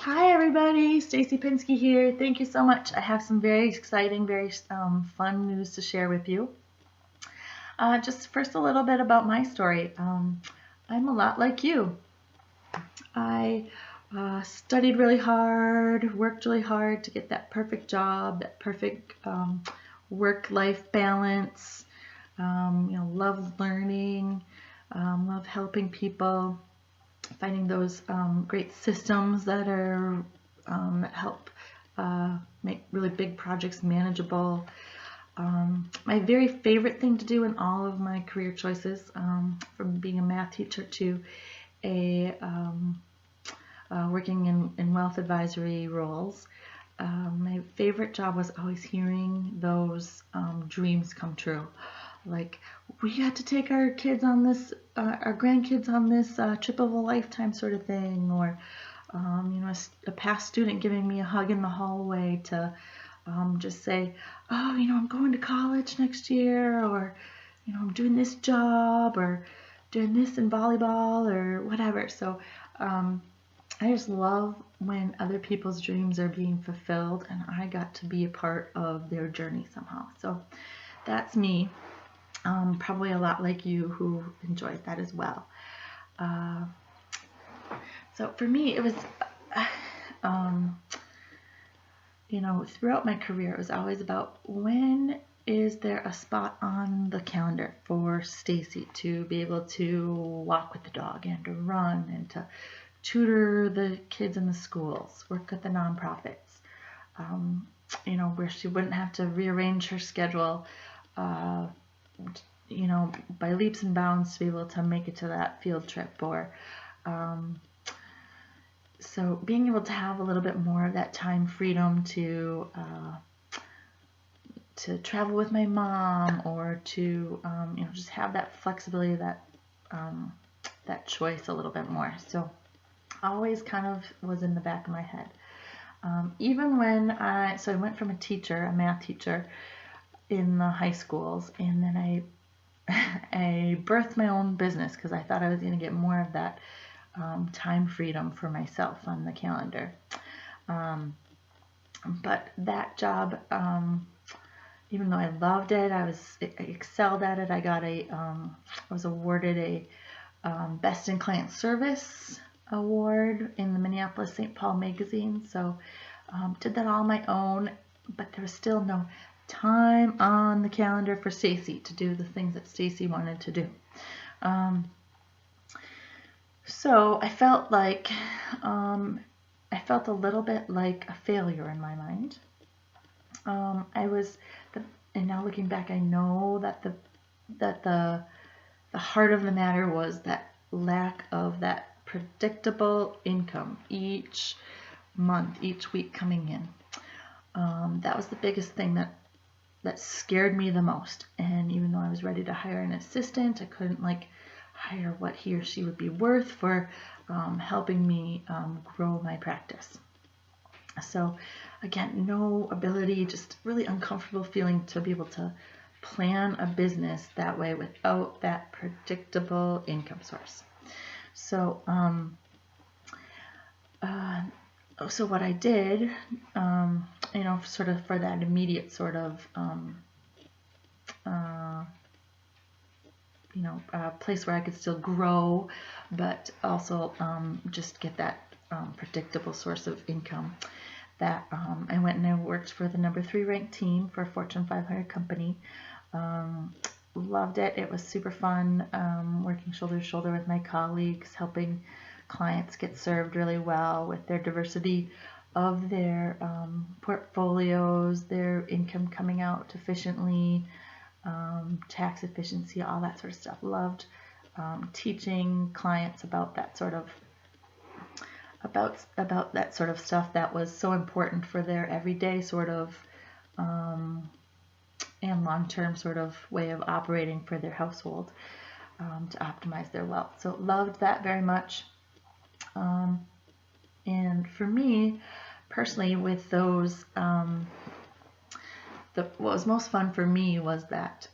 Hi everybody, Stacey Pinski here. Thank you so much. I have some very exciting, very fun news to share with you. Just first a little bit about my story. I'm a lot like you. I studied really hard, worked really hard to get that perfect job, that perfect work-life balance. Love learning, love helping people, finding those great systems that are that help make really big projects manageable. My very favorite thing to do in all of my career choices, from being a math teacher to a working in wealth advisory roles, my favorite job was always hearing those dreams come true. Like, we had to take our kids on this, our grandkids on this trip of a lifetime sort of thing, or a past student giving me a hug in the hallway to just say, oh, I'm going to college next year, or I'm doing this job, or doing this in volleyball, or whatever. So I just love when other people's dreams are being fulfilled, and I got to be a part of their journey somehow. So that's me. Probably a lot like you who enjoys that as well. So for me, it was, throughout my career, it was always about, when is there a spot on the calendar for Stacey to be able to walk with the dog and to run and to tutor the kids in the schools, work at the nonprofits, where she wouldn't have to rearrange her schedule, by leaps and bounds to be able to make it to that field trip, or so being able to have a little bit more of that time freedom to travel with my mom, or to just have that flexibility, that choice a little bit more. So always kind of was in the back of my head. Even when I went from a math teacher in the high schools, and then I birthed my own business because I thought I was going to get more of that time freedom for myself on the calendar. But that job, even though I loved it, I excelled at it. I was awarded a Best in Client Service award in the Minneapolis-St. Paul magazine. So did that all on my own, but there was still no time on the calendar for Stacey to do the things that Stacey wanted to do. So I felt like I felt a little bit like a failure in my mind. And now looking back, I know that the heart of the matter was that lack of that predictable income each month, each week coming in. That was the biggest thing that scared me the most. And even though I was ready to hire an assistant, I couldn't hire what he or she would be worth for helping me grow my practice. So again, no ability, just really uncomfortable feeling to be able to plan a business that way without that predictable income source. So so what I did, sort of for that immediate sort of place where I could still grow, but also just get that predictable source of income, that I went and I worked for the number 3 ranked team for a Fortune 500 company. Loved it. It was super fun, working shoulder to shoulder with my colleagues, helping clients get served really well with their diversity of their portfolios, their income coming out efficiently, tax efficiency, all that sort of stuff. Loved teaching clients about that sort of stuff that was so important for their everyday sort of and long-term sort of way of operating for their household, to optimize their wealth. So loved that very much. And for me personally, with those, what was most fun for me was that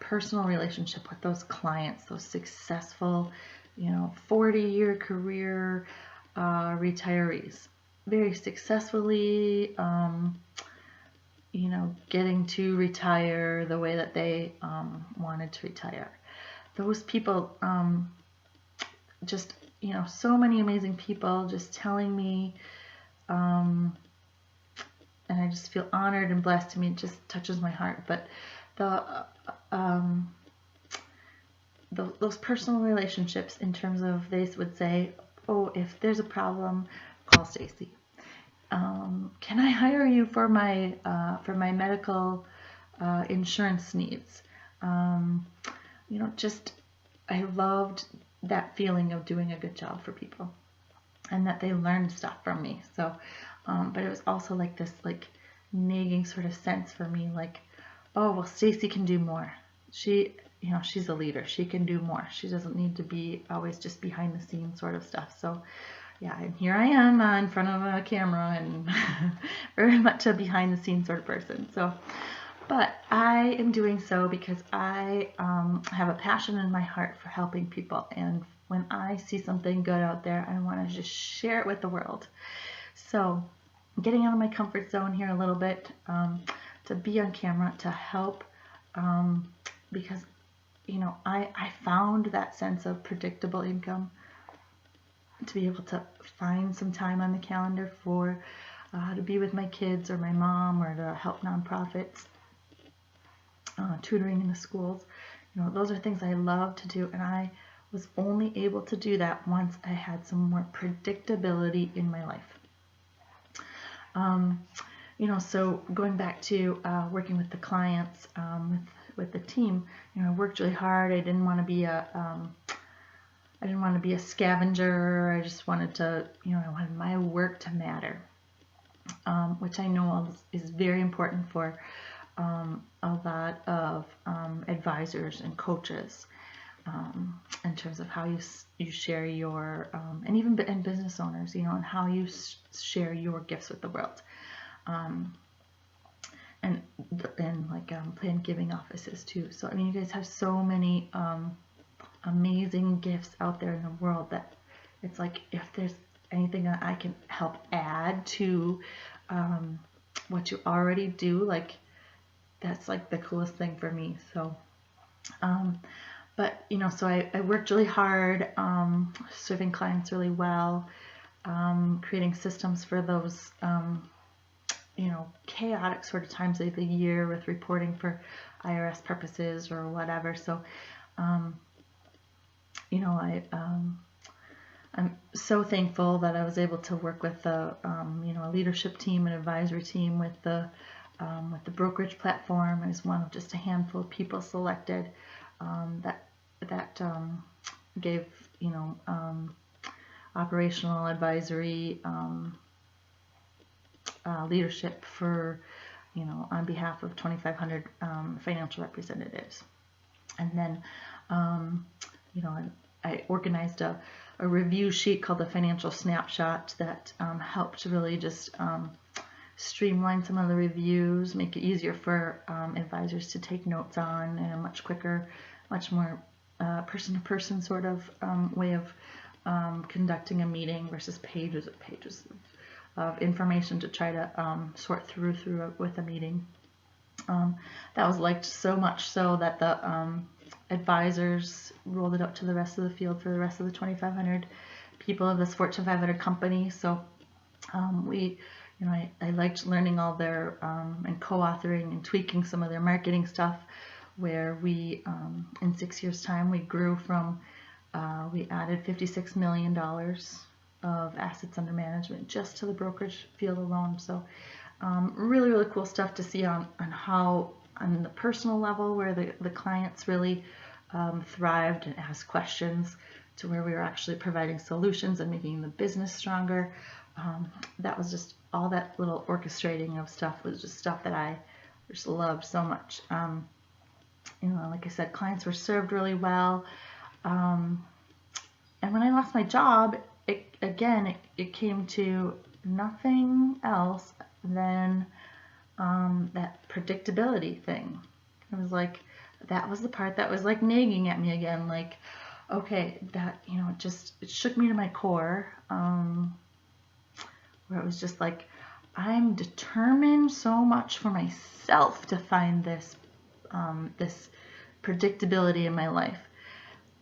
personal relationship with those clients, those successful, 40-year career retirees very successfully, getting to retire the way that they wanted to retire. Those people, just, so many amazing people just telling me, and I just feel honored and blessed. I mean, it just touches my heart. But those personal relationships, in terms of, they would say, oh, if there's a problem, call Stacey. Can I hire you for my medical insurance needs? Just, I loved that feeling of doing a good job for people, and that they learned stuff from me. So, but it was also like this, like, nagging sort of sense for me, like, oh, well, Stacey can do more. She's a leader. She can do more. She doesn't need to be always just behind the scenes sort of stuff. So, yeah, and here I am in front of a camera, and very much a behind the scenes sort of person. So, but I am doing so because I have a passion in my heart for helping people. And when I see something good out there, I want to just share it with the world. So, getting out of my comfort zone here a little bit, to be on camera, to help, because, I found that sense of predictable income, to be able to find some time on the calendar for to be with my kids or my mom, or to help nonprofits, tutoring in the schools. Those are things I love to do, and I was only able to do that once I had some more predictability in my life. So going back to working with the clients, with the team, I worked really hard. I didn't want to be a scavenger. I just wanted to, I wanted my work to matter, which I know is very important for a lot of advisors and coaches, in terms of how you share your, and even business owners, and how you share your gifts with the world. And planned giving offices too. So, I mean, you guys have so many amazing gifts out there in the world, that it's like, if there's anything that I can help add to what you already do, like, that's like the coolest thing for me. So, but, so I worked really hard, serving clients really well, creating systems for those, chaotic sort of times of the year with reporting for IRS purposes or whatever. So, I'm so thankful that I was able to work with a leadership team, an advisory team, with the brokerage platform. I was one of just a handful of people selected that gave operational advisory leadership for on behalf of 2,500 financial representatives. And then I organized a review sheet called the Financial Snapshot that helped to really just streamline some of the reviews, make it easier for advisors to take notes on, in a much quicker, much more person-to-person sort of way of conducting a meeting, versus pages of information to try to sort through with a meeting. That was liked so much so that the advisors rolled it out to the rest of the field for the rest of the 2,500 people of this Fortune 500 company. So I liked learning all their and co-authoring and tweaking some of their marketing stuff, where we in 6 years' time we grew from we added $56 million of assets under management just to the brokerage field alone. So really, really cool stuff to see on how, on the personal level, where the clients really thrived and asked questions, to where we were actually providing solutions and making the business stronger. That was just, all that little orchestrating of stuff was just stuff that I just loved so much. Like I said, clients were served really well. And when I lost my job, it came to nothing else than that predictability thing. It was like, that was the part that was like nagging at me again, like, okay, that, it shook me to my core, where it was just like, I'm determined so much for myself to find this predictability in my life,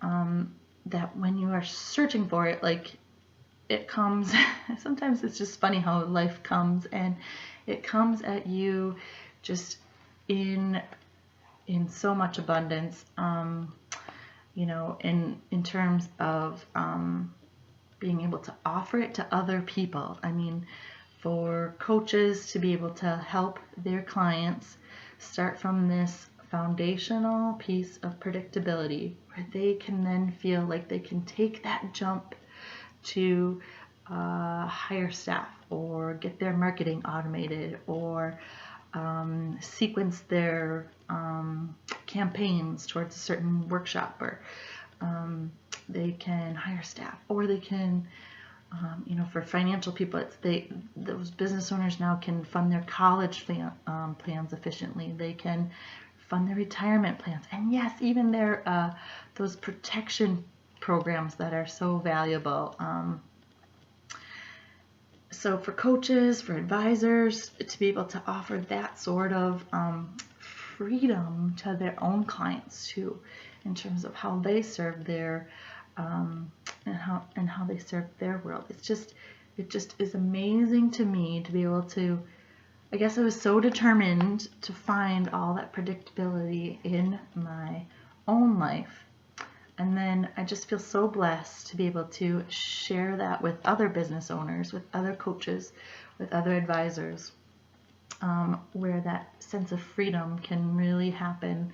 that when you are searching for it, like, it comes. Sometimes it's just funny how life comes, and it comes at you just in so much abundance, in terms of being able to offer it to other people. I mean, for coaches to be able to help their clients start from this foundational piece of predictability, where they can then feel like they can take that jump to hire staff, or get their marketing automated, or sequence their campaigns towards a certain workshop, or they can hire staff, or they can, for financial people, those business owners now can fund their college plans efficiently. They can fund their retirement plans, and yes, even their those protection programs that are so valuable. So for coaches, for advisors, to be able to offer that sort of freedom to their own clients too, in terms of how they serve their and how they serve their world. It just is amazing to me to be able to. I guess I was so determined to find all that predictability in my own life. And then I just feel so blessed to be able to share that with other business owners, with other coaches, with other advisors, where that sense of freedom can really happen,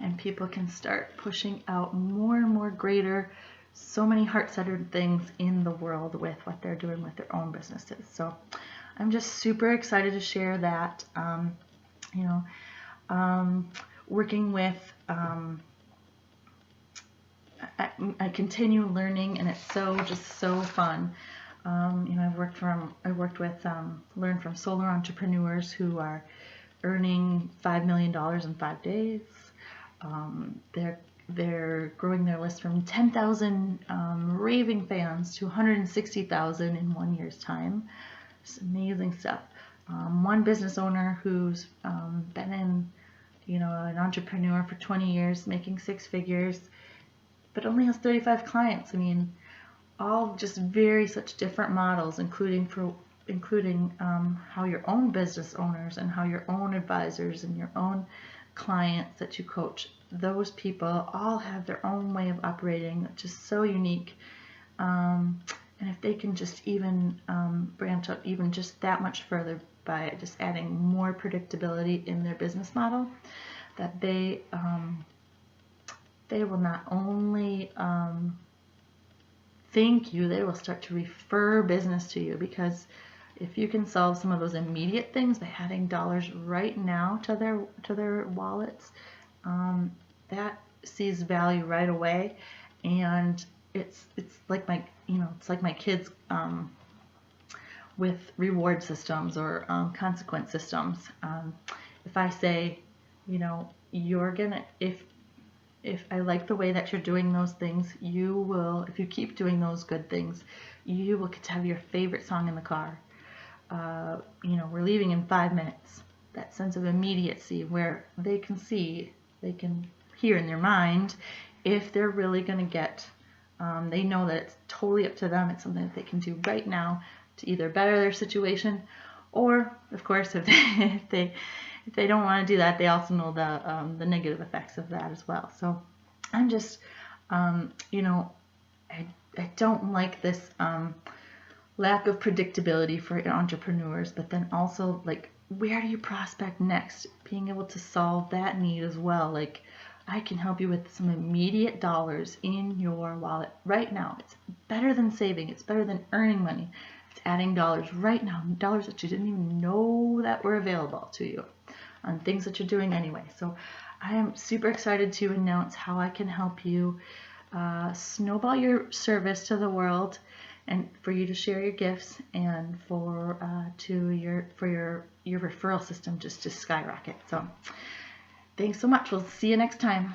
and people can start pushing out more and more greater, so many heart-centered things in the world with what they're doing with their own businesses. So I'm just super excited to share that, working with, I continue learning, and it's so fun. Learned from solar entrepreneurs who are earning $5 million in 5 days. They're growing their list from 10,000 raving fans to 160,000 in 1 year's time. It's amazing stuff. One business owner who's been an entrepreneur for 20 years, making 6 figures, but only has 35 clients. I mean, all just such different models, including how your own business owners and how your own advisors and your own clients that you coach, those people all have their own way of operating, which is so unique. And if they can just even branch out even just that much further by just adding more predictability in their business model, that they will not only thank you, they will start to refer business to you, because if you can solve some of those immediate things by adding dollars right now to their wallets, that sees value right away. And it's like my kids with reward systems or consequence systems. If I say, you're gonna, if I like the way that you're doing those things, you will, if you keep doing those good things, you will get to have your favorite song in the car. We're leaving in 5 minutes. That sense of immediacy, where they can hear in their mind if they're really going to get, they know that it's totally up to them. It's something that they can do right now to either better their situation, or, of course, if they don't want to do that, they also know the negative effects of that as well. So I'm just, I don't like this lack of predictability for entrepreneurs, but then also, like, where do you prospect next? Being able to solve that need as well. Like, I can help you with some immediate dollars in your wallet right now. It's better than saving. It's better than earning money. It's adding dollars right now, dollars that you didn't even know that were available to you on things that you're doing anyway. So I am super excited to announce how I can help you snowball your service to the world, and for you to share your gifts, and for your referral system just to skyrocket. So thanks so much. We'll see you next time.